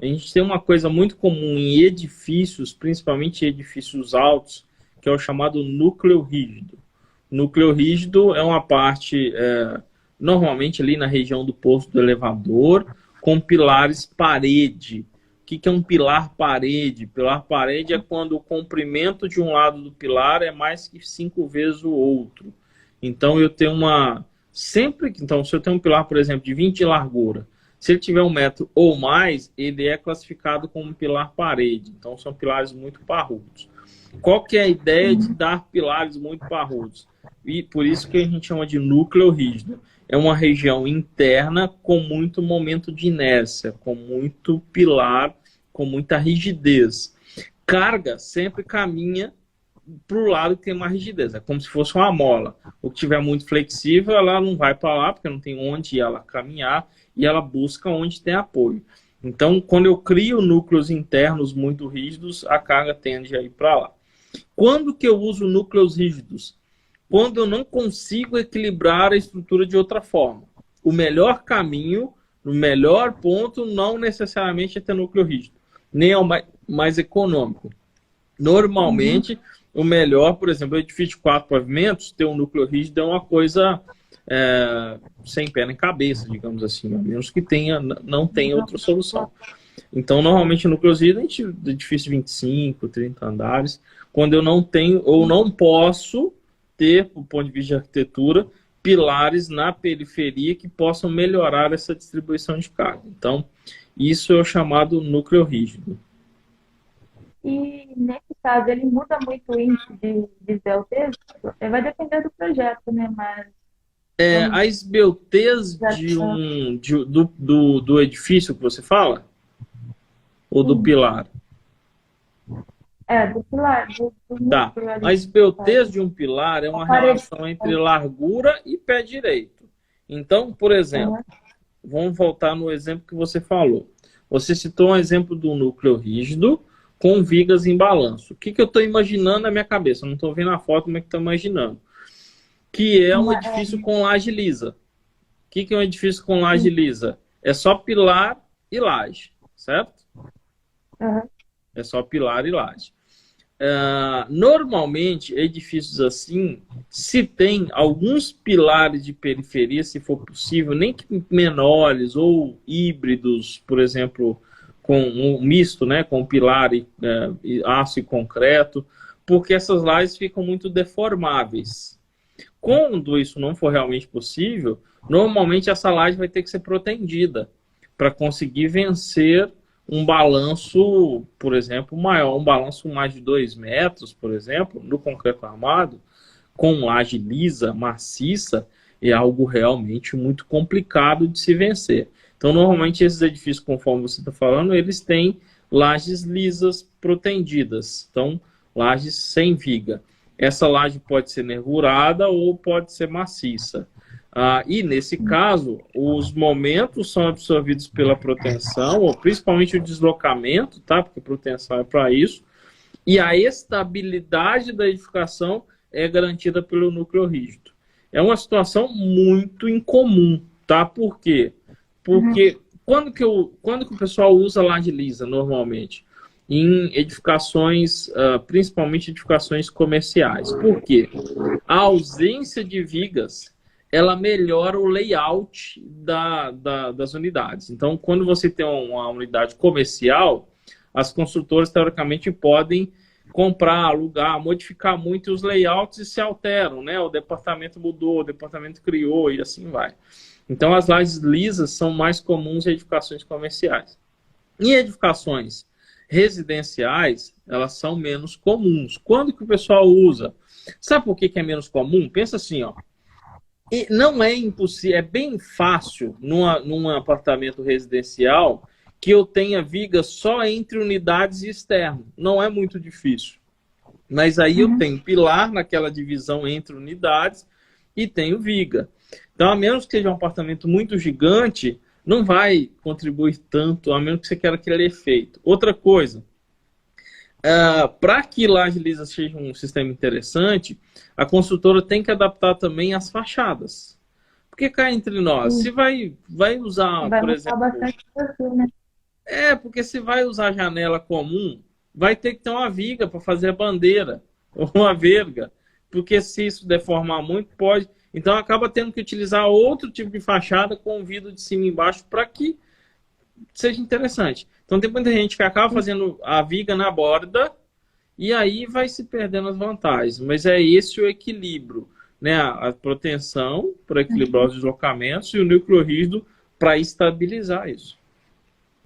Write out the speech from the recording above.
A gente tem uma coisa muito comum em edifícios, principalmente edifícios altos, que é o chamado núcleo rígido. Núcleo rígido é uma parte, normalmente ali na região do posto do elevador, com pilares parede. O que é um pilar parede? Pilar parede é quando o comprimento de um lado do pilar é mais que 5 vezes o outro. Então eu tenho uma... Então, se eu tenho um pilar, por exemplo, de 20 de largura, se ele tiver 1 metro ou mais, ele é classificado como um pilar parede. Então são pilares muito parrudos. Qual que é a ideia de dar pilares muito parrudos? E por isso que a gente chama de núcleo rígido. É uma região interna com muito momento de inércia, com muito pilar, com muita rigidez. Carga sempre caminha para o lado que tem mais rigidez. É como se fosse uma mola. O que tiver muito flexível, ela não vai para lá, porque não tem onde ela caminhar, e ela busca onde tem apoio. Então, quando eu crio núcleos internos muito rígidos, a carga tende a ir para lá. Quando que eu uso núcleos rígidos? Quando eu não consigo equilibrar a estrutura de outra forma. O melhor caminho, o melhor ponto, não necessariamente é ter núcleo rígido, nem é o mais econômico. Normalmente, o melhor, por exemplo, o edifício de 4 pavimentos, ter um núcleo rígido é uma coisa sem pé nem cabeça, digamos assim, a menos que não tenha outra solução. Então, normalmente, núcleos rígidos, edifício de 25, 30 andares, quando eu não tenho ou não posso ter, do ponto de vista de arquitetura, pilares na periferia que possam melhorar essa distribuição de carga. Então, isso é o chamado núcleo rígido. E nesse caso, ele muda muito o índice de esbeltez? Vai depender do projeto, né? Mas A esbeltez já tá. do edifício que você fala? Ou do Sim, pilar? do pilar, do Tá. núcleo A ali. esbeltez de um pilar é A uma parede. relação entre largura e pé direito. Então, por exemplo, Aham, vamos voltar no exemplo que você falou. Você citou um exemplo do núcleo rígido com vigas em balanço. O que eu estou imaginando na minha cabeça? Eu não estou vendo a foto, mas estou imaginando. Que é um edifício com laje lisa. O que é um edifício com laje lisa? É só pilar e laje, certo? aham, É só pilar e laje. Normalmente, edifícios assim, se tem alguns pilares de periferia, se for possível, nem que menores ou híbridos, por exemplo, com um misto, né, com pilar e aço e concreto, porque essas lajes ficam muito deformáveis. Quando isso não for realmente possível, normalmente essa laje vai ter que ser protegida para conseguir vencer um balanço, por exemplo, maior, um balanço mais de 2 metros, por exemplo, no concreto armado, com laje lisa, maciça, é algo realmente muito complicado de se vencer. Então, normalmente, esses edifícios, conforme você está falando, eles têm lajes lisas protendidas, então, lajes sem viga. Essa laje pode ser nervurada ou pode ser maciça. E, nesse caso, os momentos são absorvidos pela proteção, ou principalmente o deslocamento, tá? Porque proteção é para isso, e a estabilidade da edificação é garantida pelo núcleo rígido. É uma situação muito incomum, tá? Por quê? uhum, Porque quando que o pessoal usa laje lisa, normalmente? Em edificações, principalmente edificações comerciais. Por quê? A ausência de vigas, ela melhora o layout das unidades. Então, quando você tem uma unidade comercial, as construtoras, teoricamente, podem comprar, alugar, modificar muito os layouts e se alteram, né? O departamento mudou, o departamento criou e assim vai. Então, as lajes lisas são mais comuns em edificações comerciais. Em edificações residenciais, elas são menos comuns. Quando que o pessoal usa? Sabe por que é menos comum? Pensa assim, ó. E não é impossível, é bem fácil num apartamento residencial que eu tenha vigas só entre unidades e externo. Não é muito difícil. Mas aí eu uhum. tenho pilar naquela divisão entre unidades e tenho viga. Então, a menos que seja um apartamento muito gigante, não vai contribuir tanto, a menos que você queira aquele efeito. Outra coisa, para que laje lisa seja um sistema interessante, a construtora tem que adaptar também as fachadas. Porque cá entre nós, se Sim. vai usar, Vai por mudar exemplo, bastante o perfil, né? Porque se vai usar janela comum, vai ter que ter uma viga para fazer a bandeira, ou uma verga, porque se isso deformar muito, pode. Então acaba tendo que utilizar outro tipo de fachada com vidro de cima e embaixo para que seja interessante. Então tem muita gente que acaba fazendo a viga na borda e aí vai se perdendo as vantagens. Mas é esse o equilíbrio, né? A proteção para equilibrar os deslocamentos e o núcleo rígido para estabilizar isso.